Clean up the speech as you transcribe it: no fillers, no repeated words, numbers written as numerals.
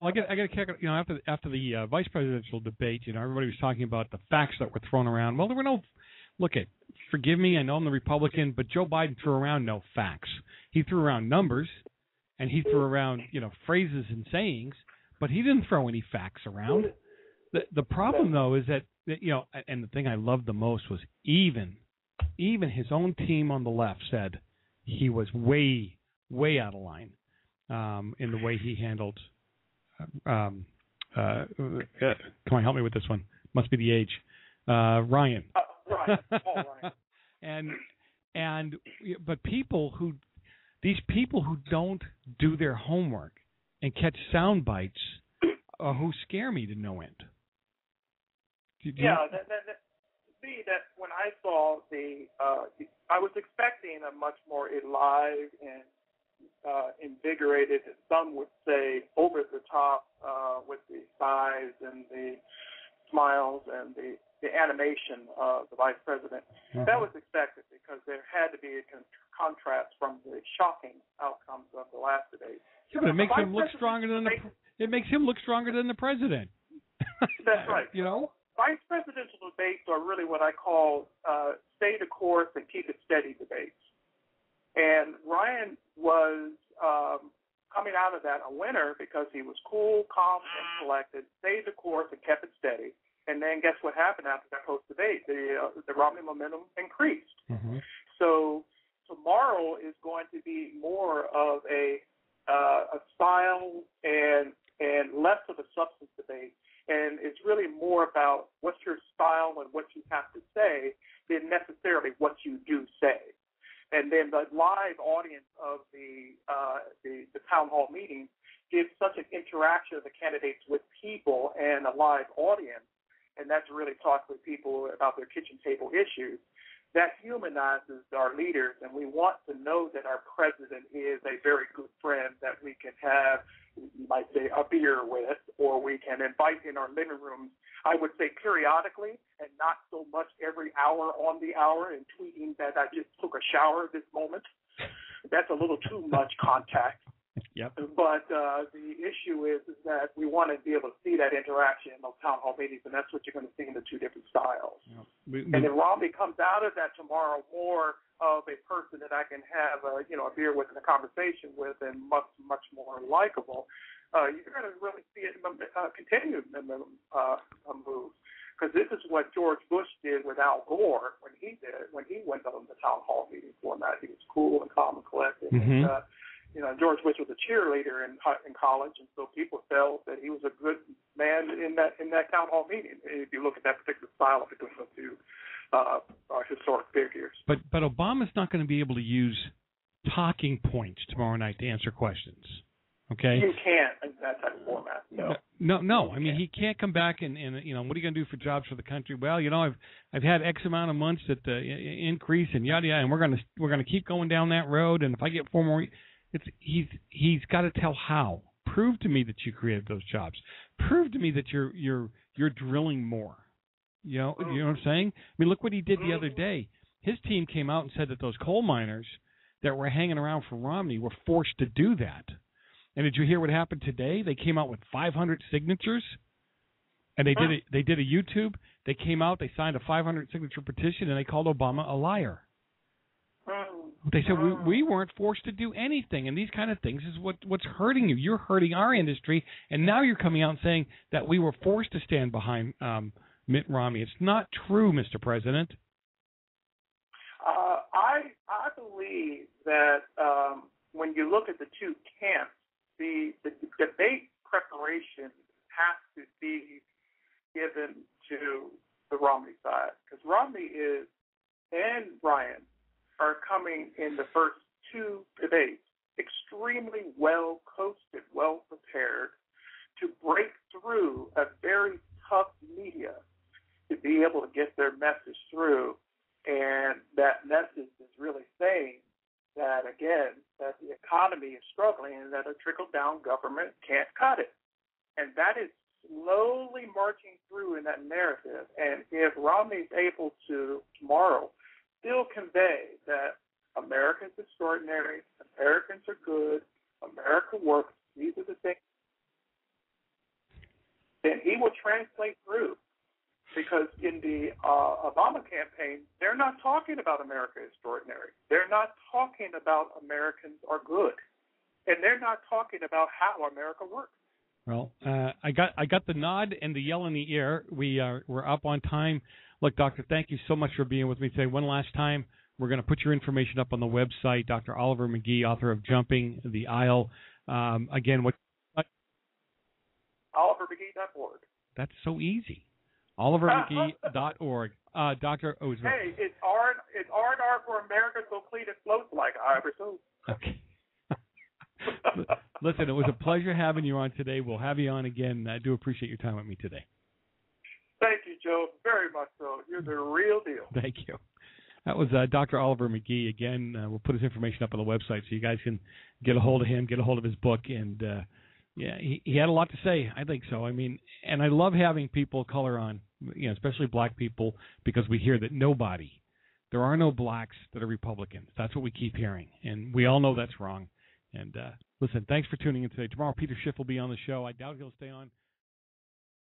Well, I get a kick. After the vice presidential debate, everybody was talking about the facts that were thrown around. Well, there were no. Forgive me, I know I'm the Republican, but Joe Biden threw around no facts. He threw around numbers, and he threw around phrases and sayings, but he didn't throw any facts around. The problem though is that and the thing I loved the most was even his own team on the left said he was way out of line in the way he handled. Come on, help me with this one. Must be the age. Ryan. Ryan. But these people who don't do their homework and catch sound bites, who scare me to no end. That when I saw I was expecting a much more alive and invigorated, some would say over the top, with the sighs and the smiles and the animation of the vice president. Mm-hmm. That was expected because there had to be a contrast from the shocking outcomes of the last debate. Yeah, but it makes him look stronger than the president. That's right. Vice presidential debates are really what I call stay the course and keep it steady debates. And Ryan was coming out of that a winner because he was cool, calm, and collected, stayed the course, and kept it steady. And then guess what happened after that post-debate? The Romney momentum increased. Mm-hmm. So tomorrow is going to be more of a style and less of a substance debate. And it's really more about what's your style and what you have to say than necessarily what you do say. And then the live audience of the town hall meeting gives such an interaction of the candidates with people and a live audience, and that's really talk with people about their kitchen table issues. That humanizes our leaders, and we want to know that our president is a very good friend that we can have, you might say, a beer with, or we can invite in our living rooms, I would say periodically, and not so much every hour on the hour and tweeting that I just took a shower this moment. That's a little too much contact. Yep. But the issue is that we want to be able to see that interaction in those town hall meetings, and that's what you're going to see in the two different styles. Yep. And then Romney comes out of that tomorrow more of a person that I can have a beer with and a conversation with, and much more likable. You're going to really see it continue in the moves. Because this is what George Bush did with Al Gore when he went on the town hall meeting format. He was cool and calm and collected. Mm-hmm. And, George Bush was a cheerleader in college, and so people felt that he was a good man in that town hall meeting. If you look at that particular style between the two historic figures. But Obama's not going to be able to use talking points tomorrow night to answer questions. Okay. You can't in that type of format. No. I mean, he can't come back and what are you going to do for jobs for the country? Well, I've had X amount of months that increase and yada yada, and we're going to keep going down that road. And if I get 4 more, he's got to tell how. Prove to me that you created those jobs. Prove to me that you're drilling more. You know what I'm saying? I mean, look what he did the other day. His team came out and said that those coal miners that were hanging around for Romney were forced to do that. And did you hear what happened today? They came out with 500 signatures, and they did a YouTube. They came out, they signed a 500 signature petition, and they called Obama a liar. They said we weren't forced to do anything, and these kind of things is what's hurting you. You're hurting our industry, and now you're coming out and saying that we were forced to stand behind Mitt Romney. It's not true, Mr. President. I believe that when you look at the two camps, the debate preparation has to be given to the Romney side, because Romney and Ryan are coming in the first two debates extremely well coached, well prepared to break through a very tough media to be able to get their message through. And that message is really saying that, again, that the economy is struggling and that a trickle-down government can't cut it. And that is slowly marching through in that narrative. And if Romney is able to, tomorrow, still convey that America is extraordinary, Americans are good, America works, these are the things then he will translate through. Because in the Obama campaign, they're not talking about America extraordinary. They're not talking about Americans are good. And they're not talking about how America works. Well, I got the nod and the yell in the ear. We're up on time. Look, Doctor, thank you so much for being with me today. One last time, we're going to put your information up on the website. Dr. Oliver McGee, author of Jumping the Aisle. Again, what? OliverMcGee.org. That's so easy. OliverMcGee.org. Doctor, hey, it's R&R for America, so clean it floats like Irish soap. Okay. Listen, it was a pleasure having you on today. We'll have you on again. I do appreciate your time with me today. Thank you, Joe, very much so. You're the real deal. Thank you. That was Dr. Oliver McGee. Again, we'll put his information up on the website so you guys can get a hold of him, get a hold of his book. And, yeah, he had a lot to say, I think so. I mean, and I love having people color on, especially black people, because we hear that there are no blacks that are Republicans. That's what we keep hearing. And we all know that's wrong. And listen, thanks for tuning in today. Tomorrow, Peter Schiff will be on the show. I doubt he'll stay on